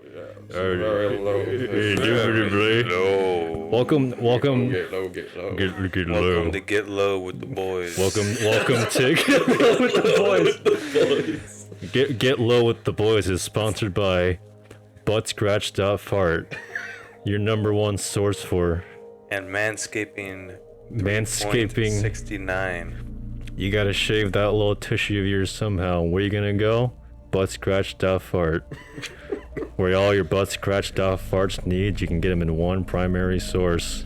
Very low. Welcome. Get low. Get low. Welcome to Get Low with the Boys. Welcome to Get Low with the Boys. Get Low with the Boys is sponsored by Buttscratch.fart, your number one source for And Manscaping 69. You gotta shave that little tushy of yours somehow. Where you gonna go? Buttscratch.fart. Where all your Buttscratch.farts needs, you can get them in one primary source.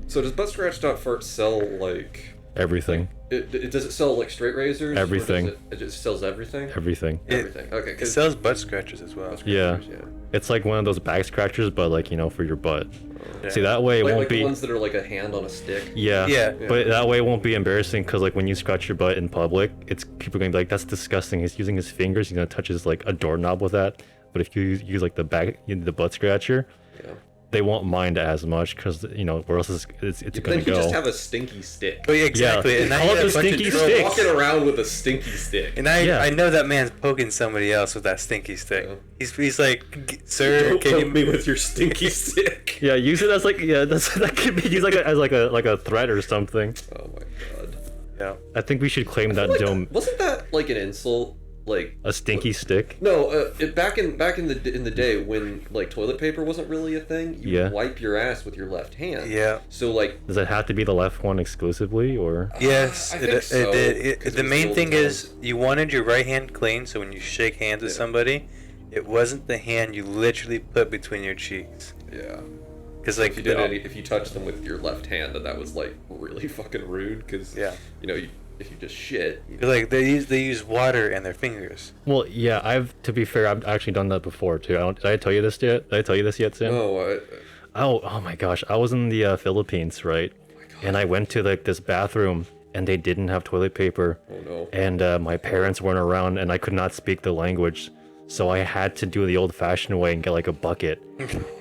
So does Buttscratch.fart sell like everything? Does it sell like straight razors? Everything. It just sells everything. Everything. Everything. Okay. It sells butt scratchers as well. Yeah. It's like one of those back scratchers, but like, you know, for your butt. Yeah. See, that way it won't like be the ones that are like a hand on a stick. Yeah. Yeah. But that way it won't be embarrassing, because like when you scratch your butt in public, it's people gonna be like, that's disgusting. He's using his fingers, he's gonna touch his like a doorknob with that. But if you use like the butt scratcher, Yeah. they won't mind as much, because you know where else it's Then gonna you go. just have a stinky stick. Oh yeah, exactly. Yeah. And now Call you it got the a bunch of stinky trouble. stick. Walking around with a stinky stick. And I know that man's poking somebody else with that stinky stick. Yeah. He's like, sir, Don't can poke you me with your stinky stick? Yeah, use it as like that could be used as a threat or something. Oh my god. Yeah. I think we should claim that Like, dome wasn't that like an insult? Like a stinky stick. no, back in the day when like toilet paper wasn't really a thing, you Yeah. would wipe your ass with your left hand. Yeah. So like Does it have to be the left one exclusively, or? Yes, I think so, it 'cause the it was main the thing olden is times. you wanted your right hand clean, so when you shake hands with Yeah. somebody, it wasn't the hand you literally put between your cheeks. yeah. Because like If you touched them with your left hand, then that was like really fucking rude. Because Yeah. you know, if you just shit. like they use water and their fingers. Well, yeah. To be fair, I've actually done that before too. Did I tell you this yet? Did I tell you this yet, Sam? No, Oh my gosh! I was in the Philippines, right? And I went to like this bathroom, and they didn't have toilet paper. oh no. And my parents weren't around, and I could not speak the language, so I had to do the old-fashioned way and get like a bucket,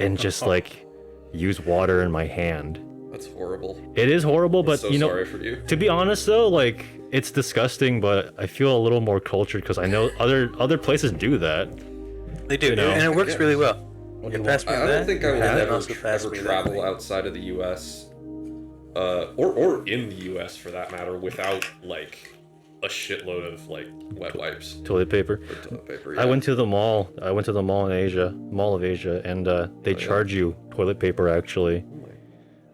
and just like use water in my hand. That's horrible. It is horrible, but So you know, sorry for you. to be honest though, like it's disgusting, but I feel a little more cultured because I know other places do that. They do, You know. and it works guess. really well. You can pass me I that. don't think I will and ever, also pass ever me that travel thing. outside of the U.S. Or in the U.S. for that matter, without like a shitload of like wet wipes Toilet paper. or toilet paper. I went to the mall. I went to the mall of Asia, and they charge you toilet paper actually.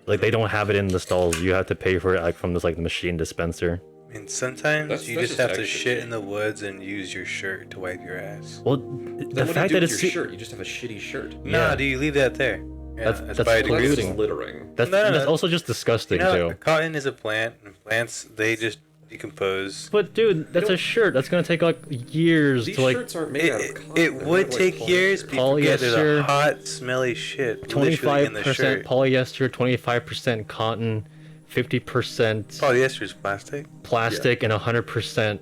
Like they don't have it in the stalls. You have to pay for it like from this like machine dispenser. And sometimes That's you just just have to extra shit cheap. in the woods and use your shirt to wipe your ass. Well, Then the what fact do you that do with it's your shirt? You just have a shitty shirt. Yeah. Nah, do you leave that there? Yeah, That's by Well, degree. that's polluting. just littering. that's No. also just disgusting You know, too. cotton is a plant, and plants they just decompose. But dude, that's a shirt. That's gonna take like years These to like shirts aren't made out of It, cotton. it They're would like take years, but you forget there's Polyester. a hot, smelly shit literally in the 25% shirt. polyester, 25% cotton, 50% Polyester is plastic. plastic, and 100%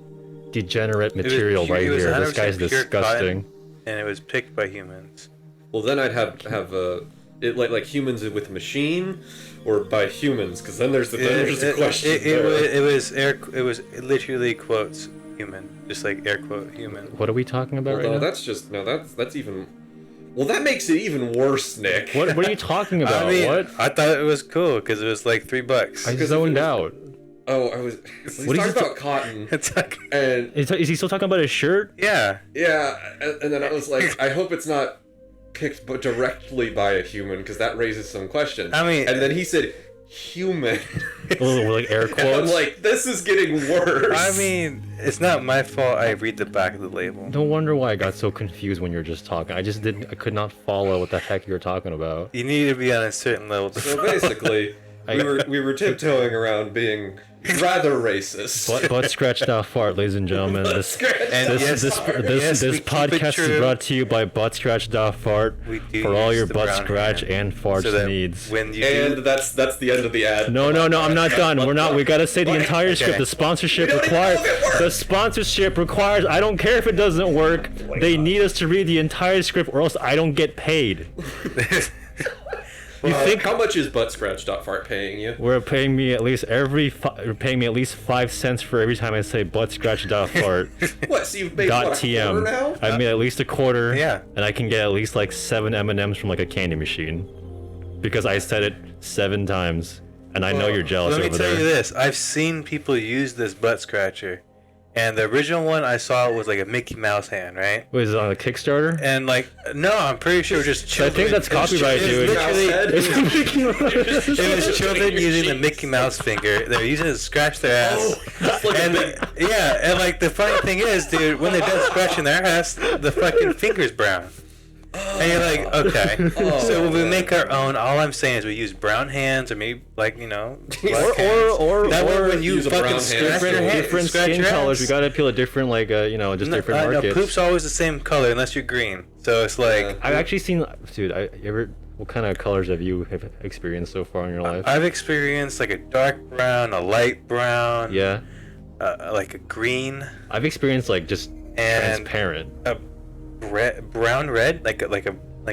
degenerate material pure- right it was here. This 100% guy's pure disgusting. And it was picked by humans. Well, then I'd have it like humans with machine, or by humans, because then there's the question. It was literally quotes human, just like air quote human. What are we talking about Well, right no, now? that's even. Well, that makes it even worse, Nick. What are you talking about? I mean, What? I thought it was cool because it was like $3. I Because zoned if it out. Oh, I was. He's What is talking he about cotton, It's like, and Is he still talking about his shirt? yeah. yeah, and then I was like, I hope it's not picked but directly by a human, because that raises some questions. I mean- and then he said human. Oh, like air And I'm quotes. like, this is getting worse. I mean, it's not my fault. I read the back of the label. No wonder why I got so confused when you were just talking. I could not follow what the heck you were talking about. You need to be on a certain level. To So basically, we were tiptoeing around being rather racist. Buttscratch.fart, ladies and gentlemen. This And yes, yes, this we keep it podcast is true. brought to you by Buttscratch.fart We do for all use your the butt brown scratch hand and farts so that needs. when you And do, that's the end of the ad. No, I'm not done. We're not. We gotta say the entire script. The sponsorship We don't even requires. know if it works. The sponsorship requires. I don't care if it doesn't work. They need us to read the entire script, or else I don't get paid. You think How much is Buttscratch.fart paying you? we're paying me at least paying me at least 5 cents for every time I say Buttscratch.fart. What? So you've made Dot what, a TM. quarter now? I've made at least a quarter. Yeah. And I can get at least like 7 M&Ms from like a candy machine. Because I said it 7 times. And I know you're jealous Let me over tell there. you this. I've seen people use this butt scratcher. And the original one I saw was like a Mickey Mouse hand, right? Wait, is it on a Kickstarter? And like, no, I'm pretty sure it was just I children. think that's copyright, dude. It was children using the Mickey Mouse finger. They're using it to scratch their ass. And yeah, and like the funny thing is, dude, when they're done scratching their ass, the fucking finger's brown. And you're like, okay. So when we make our own, all I'm saying is we use brown hands, or maybe like black hands. or That way when you use a brown fucking hand. scratch your hand, different scratch skin your colors. We ass. gotta appeal to different, like, just different No, markets. poop's always the same color unless you're green. So it's like I've actually seen, dude. What kind of colors have you experienced so far in your life? I've experienced like a dark brown, a light brown, Yeah, like a green, I've experienced like just and transparent. a brown red, like a I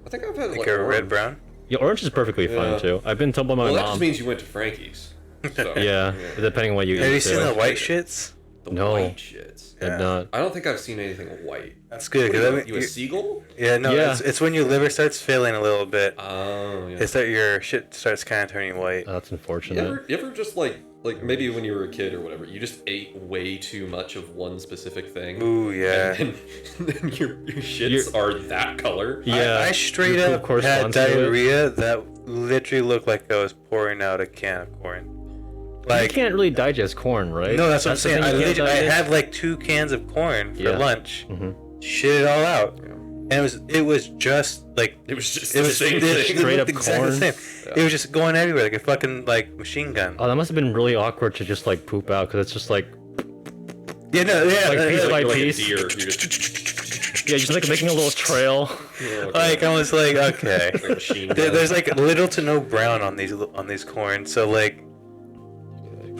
think I've had like a orange. red brown. Yeah, orange is perfectly fine Yeah. too. I've been told by my Well, that mom. just means you went to Frankie's. So, Yeah, depending on what you Have eat. you seen too. the white shits? The No. white shits. I've Yeah. not. I don't think I've seen anything white. That's good. What 'cause are I you, mean, you a seagull? yeah, no, Yeah. It's when your liver starts failing a little bit. Oh, yeah. It's that your shit starts kind of turning white. That's You unfortunate. ever just like maybe when you were a kid or whatever, you just ate way too much of one specific thing. Ooh, yeah. And then your shits are that color. Yeah, I straight your up poop had corresponds to it. diarrhea that literally looked like I was pouring out a can of corn. You Like, can't really digest corn, right? no, that's what I'm the saying. thing I, you can't I digest? had like 2 cans of corn for Yeah. lunch. Mhm. Shit it all out. And it was just like It was just it the was same it thing. Straight up looked exactly the corn. same. It was just going everywhere like a fucking like machine gun. Oh, that must have been really awkward to just like poop out because it's just like Yeah, no, yeah, Like piece by You're like a piece. deer. You're just yeah, just like making a little trail. like I was like, okay. like a machine gun. There's like little to no brown on these corn, so like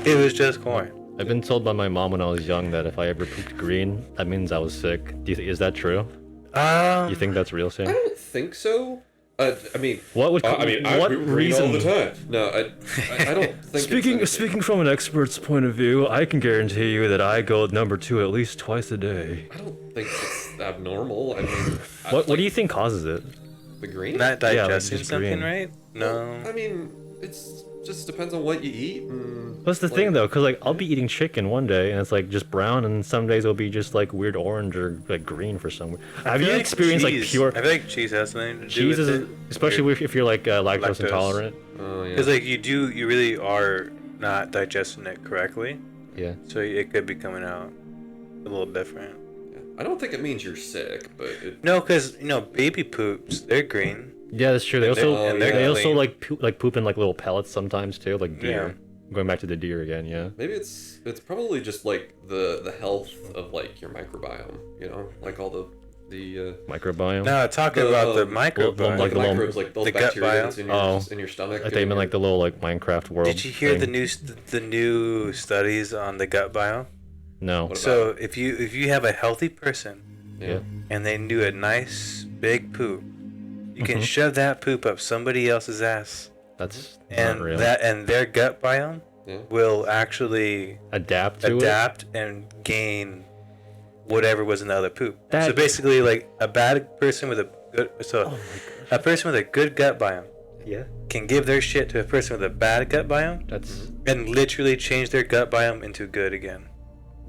it was just corn. I've been told by my mom when I was young that if I ever pooped green, that means I was sick. Do you is that true? You think that's real, I Sam? don't think so. I mean, What would I what poop green reason? all the time. No, I don't think. Speaking from an expert's point of view, I can guarantee you that I go number 2 at least twice a day. I don't think it's abnormal. I mean, What do you think causes it? the green? Not like digesting just something, green. right? No. I mean, it's just depends on what you eat. And, What's the thing though? Because like I'll be eating chicken one day and it's like just brown, and some days it'll be just like weird orange or like green for some. Have you experienced like pure I feel like cheese has something to do cheese? with Is it. especially if you're like lactose Lactose. intolerant. Oh yeah. Because like you really are not digesting it correctly, Yeah. so it could be coming out a little different. I don't think it means you're sick, but it, No, because baby poops, they're green. Yeah, that's true. They also and they're they also clean. like poop in like little pellets sometimes too, like deer. Going back to the deer again, yeah. maybe it's probably just like the health of like your microbiome. You know, like all the Microbiome. No, talking about the microbiome. like the the little- microbes, like those the gut bacteria biome. that's Oh. in your stomach. I think in like the little like Minecraft world. Did you hear thing. the new studies on the gut biome? No. What So if you have a healthy person Yeah. and they do a nice big poop, you can Mhm. shove that poop up somebody else's ass, That's and not real. their gut biome Yeah. will actually Adapt to it. adapt and gain whatever was in the other poop. That- So basically, like a bad person with a good a person with a good gut biome Yeah. can give their shit to a person with a bad gut biome That's and literally change their gut biome into good again.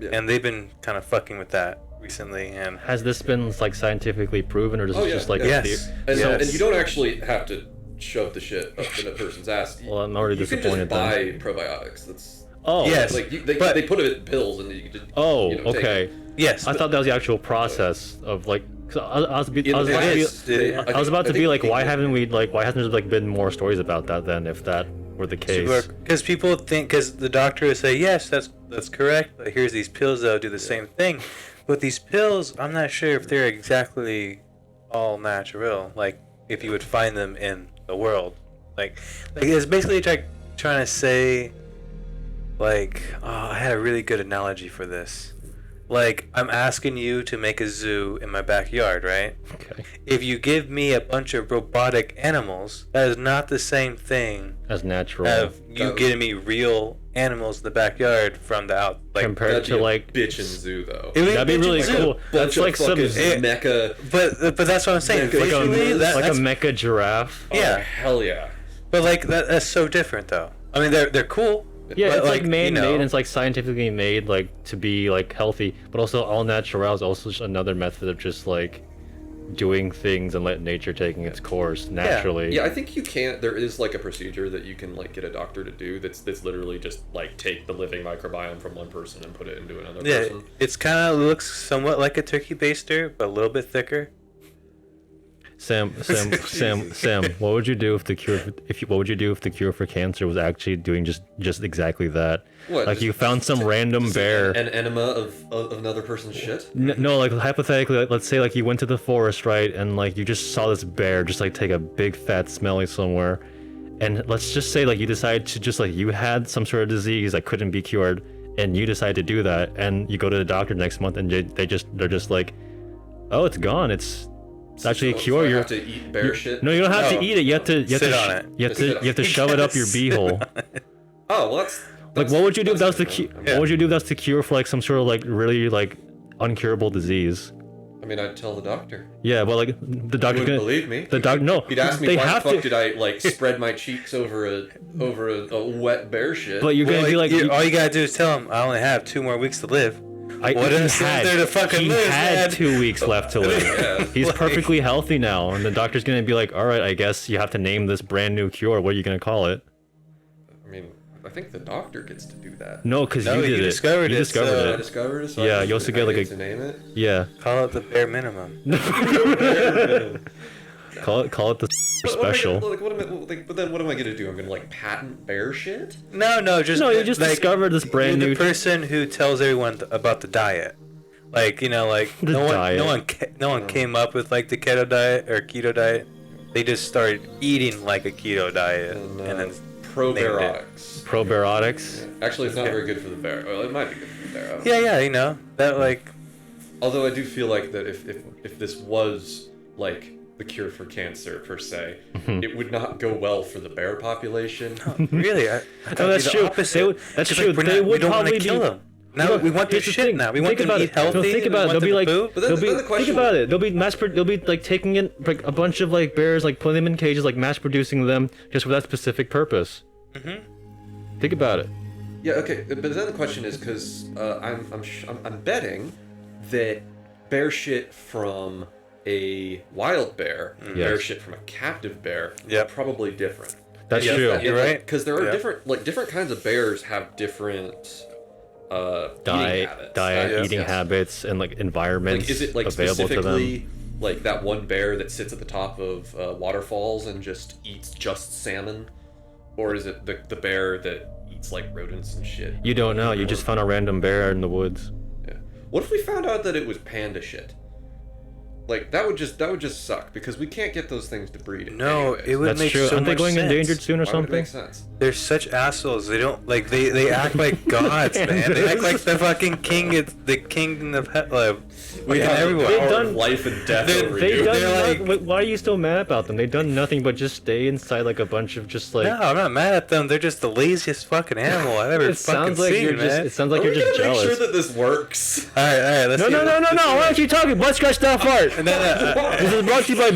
Yeah. And they've been kind of fucking with that recently. And has this been like scientifically proven, or is Oh, this yeah, just like yeah. a Yes. And, Yes. and you don't actually have to shove the shit up in a person's ass. Well, I'm already you disappointed can just buy probiotics. That's Oh. Yes. like but- they put it in pills and you can just Oh. take Okay. it. yes, I thought that was the actual process of like. 'Cause I was Yeah, about to it be, is. I was about to I be think- like, why hasn't there like been more stories about that then, if that were the case? because people think, because the doctor will say, yes, that's correct, but here's these pills that'll do the same thing. But these pills, I'm not sure if they're exactly all natural. Like if you would find them in the world, like it's basically trying to say, like, oh, I had a really good analogy for this. like I'm asking you to make a zoo in my backyard, right? Okay. If you give me a bunch of robotic animals, that is not the same thing As natural. as you getting me real animals in the backyard from the out. Like, Compared That'd to be a like, bitchin' zoo though. it would that'd be bitchin' really zoo. cool. That's like some mecha. But that's what I'm saying. Like a- Visually, like that's, a mecha giraffe. yeah. Oh, hell yeah. But like that's so different though. I mean, they're cool. Yeah, but it's like man-made you know, and it's like scientifically made like to be like healthy, but also all natural is also just another method of just like doing things and let nature taking its course naturally. Yeah, I think you can't. There is like a procedure that you can like get a doctor to do. That's literally just like take the living microbiome from one person and put it into another yeah, person. it's kind of looks somewhat like a turkey baster, but a little bit thicker. Sam, what would you do if the cure what would you do if the cure for cancer was actually doing just exactly that? What? Like you found some random bear. An enema of another person's shit. No, like hypothetically, like, let's say like you went to the forest, right, and like you just saw this bear just like take a big fat smelly somewhere, and let's just say like you decided to just like you had some sort of disease that couldn't be cured, and you decide to do that, and you go to the doctor next month, and they're just like, oh, it's gone. It's actually a cure. So I You're have to eat bear shit. no, you don't have No. to eat it. You have to Sit on it. You have to shove it up your beehole. Oh, well, that's Like, what would you do if that was the that's cure? good. What would you do if that's the cure for like some sort of like really like uncurable disease? I mean, I'd tell the doctor. Yeah, well, like the He doctor's wouldn't gonna believe me. the doc no. He'd ask me they why the have fuck to. did I like spread my cheeks over a wet bear shit. But you're gonna be like, all you gotta do is tell him I only have 2 more weeks to live. I, what he is there to fucking he lose, had man? 2 weeks left to live. Yeah. He's Like- perfectly healthy now, and the doctor's gonna be like, all right, I guess you have to name this brand new cure. What are you gonna call it? I mean, I think the doctor gets to do that. No, because No, you did you it. discovered you it, discovered so- I it. discovered it. So Yeah, I you also get, like, get a- to name it. Yeah. Call it the bare minimum. Call it the special. But then what am I gonna do? I'm gonna like patent bear shit? No, just No, you just like, discovered this brand you're new. the person who tells everyone about the diet. Like, you know, like The diet. no one came up with like the keto diet or keto diet. They just started eating like a keto diet and then Probiotics. Probiotics. Actually, it's not very good for the bear. Well, it might be good for the bear. I don't know. yeah, you know that like Although I do feel like that if this was like the cure for cancer per se, Mm-hmm. it would not go well for the bear population. really. I No, thought that's it'd be true. the opposite. They would- that's It's true. Like, They we would don't want probably to kill be- them. No, we want their Here's the shit thing. now. We want Think them about to it. eat healthy. No, think we about it. want They'll be them like, to poop. But then- they'll be, then the question- think about it. They'll be they'll be like taking in like a bunch of like bears, like putting them in cages, like mass producing them just for that specific purpose. Mm-hmm. Think about it. Yeah, okay, but then the question is because I'm betting that bear shit from a wild bear, and bear Yes. shit from a captive bear, Yep. are probably different. That's Yeah, true. you're right. Because there are Yeah. different kinds of bears have different eating habits. Yes, Eating yes. habits, and like environments Like, is it like available to them. specifically like that one bear that sits at the top of waterfalls and just eats just salmon, or is it the bear that eats like rodents and shit? You don't know. You just found a random bear in the woods. Yeah. What if we found out that it was panda shit? Like that would just suck because we can't get those things to breed. No, anyways. it would That's make true. so Aren't they much going sense. endangered soon or Why would it make something? sense? They're such assholes. They don't like they act like gods, man. They act like the fucking king. It's the king of We have everywhere. the power They've of done- life and death They're- over They've you. done. They're like- Why are you still mad about them? They've done nothing but just stay inside like a bunch of just like. No, I'm not mad at them. They're just the laziest fucking animal I've ever It fucking sounds like seen, you're man. just. It sounds like Are you're we just gonna jealous. make sure that this works? All right, let's No, see. no, no, no, no! Why aren't you talking? Buttscratch that fart. No, no, This is brought to you by